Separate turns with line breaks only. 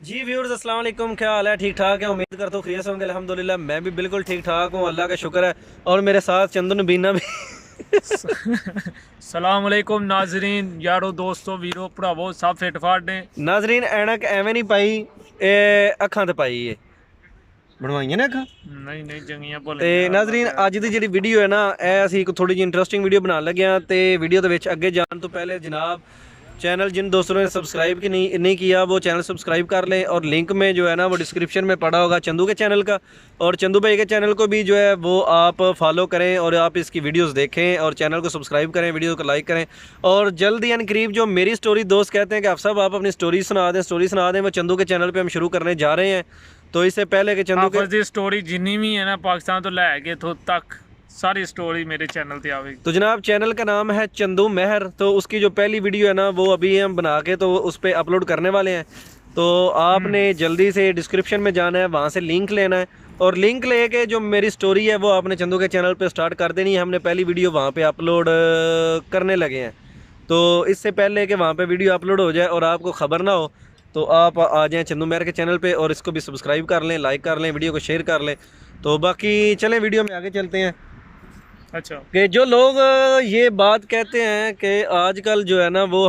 जी viewers अस्सलाम वालेकुम, क्या हाल है? ठीक ठाक है, उम्मीद करता हूँ खैरियत से होंगे। अल्हम्दुलिल्लाह मैं भी बिल्कुल ठीक ठाक हूँ, अल्लाह का शुक्र है। और मेरे साथ चंदन बीना भी
सलाम अलैकुम नाजरीन यारो दोस्तों वीरो भरावो सब फिट फाट ने।
नाजरीन ऐनक एवें नहीं पाई, अखां ते पाई है, बनवाइयां ने अखां।
नहीं नहीं चंगियां
ਤੇ
भलियां अल्लाह
ਨਾਜ਼ਰੀਨ
खैर
ਅੱਜ ਦੀ ਜਿਹੜੀ ਵੀਡੀਓ ਹੈ ਨਾ, ਇਹ ਅਸੀਂ ਇੱਕ ਥੋੜੀ ਜਿਹੀ ਇੰਟਰਸਟਿੰਗ ਵੀਡੀਓ ਬਣਾਉਣ ਲੱਗੇ ਹਾਂ। ਤੇ ਵੀਡੀਓ ਦੇ ਵਿੱਚ ਅੱਗੇ ਜਾਣ ਤੋਂ ਪਹਿਲੇ जनाब चैनल जिन दोस्तों ने सब्सक्राइब की नहीं किया वो चैनल सब्सक्राइब कर लें। और लिंक में जो है ना वो डिस्क्रिप्शन में पड़ा होगा चंदू के चैनल का, और चंदू भाई के चैनल को भी जो है वो आप फॉलो करें और आप इसकी वीडियोस देखें और चैनल को सब्सक्राइब करें, वीडियो को लाइक करें। और जल्द यानी करीब जो मेरी स्टोरी दोस्त कहते हैं कि आप सब आप अपनी स्टोरी सुना दें, वो चंदू के चैनल पर हम शुरू करने जा रहे हैं। तो इससे पहले कि चंदू के
हाफिज दी स्टोरी जिन्नी भी है ना पाकिस्तान तो लैके इथों तक सारी स्टोरी मेरे चैनल पे आवेगी।
तो जनाब चैनल का नाम है चंदू मेहर। तो उसकी जो पहली वीडियो है ना वो अभी हम बना के तो उस पर अपलोड करने वाले हैं। तो आपने जल्दी से डिस्क्रिप्शन में जाना है, वहाँ से लिंक लेना है और लिंक लेके जो मेरी स्टोरी है वो आपने चंदू के चैनल पे स्टार्ट कर देनी है। हमने पहली वीडियो वहाँ पे अपलोड करने लगे हैं। तो इससे पहले कि वहाँ पे वीडियो अपलोड हो जाए और आपको ख़बर ना हो, तो आप आ जाएँ चंदू मेहर के चैनल पे और इसको भी सब्सक्राइब कर लें, लाइक कर लें, वीडियो को शेयर कर लें। तो बाकी चलें वीडियो में आगे चलते हैं।
अच्छा
कि जो लोग ये बात कहते हैं कि आजकल जो है ना वो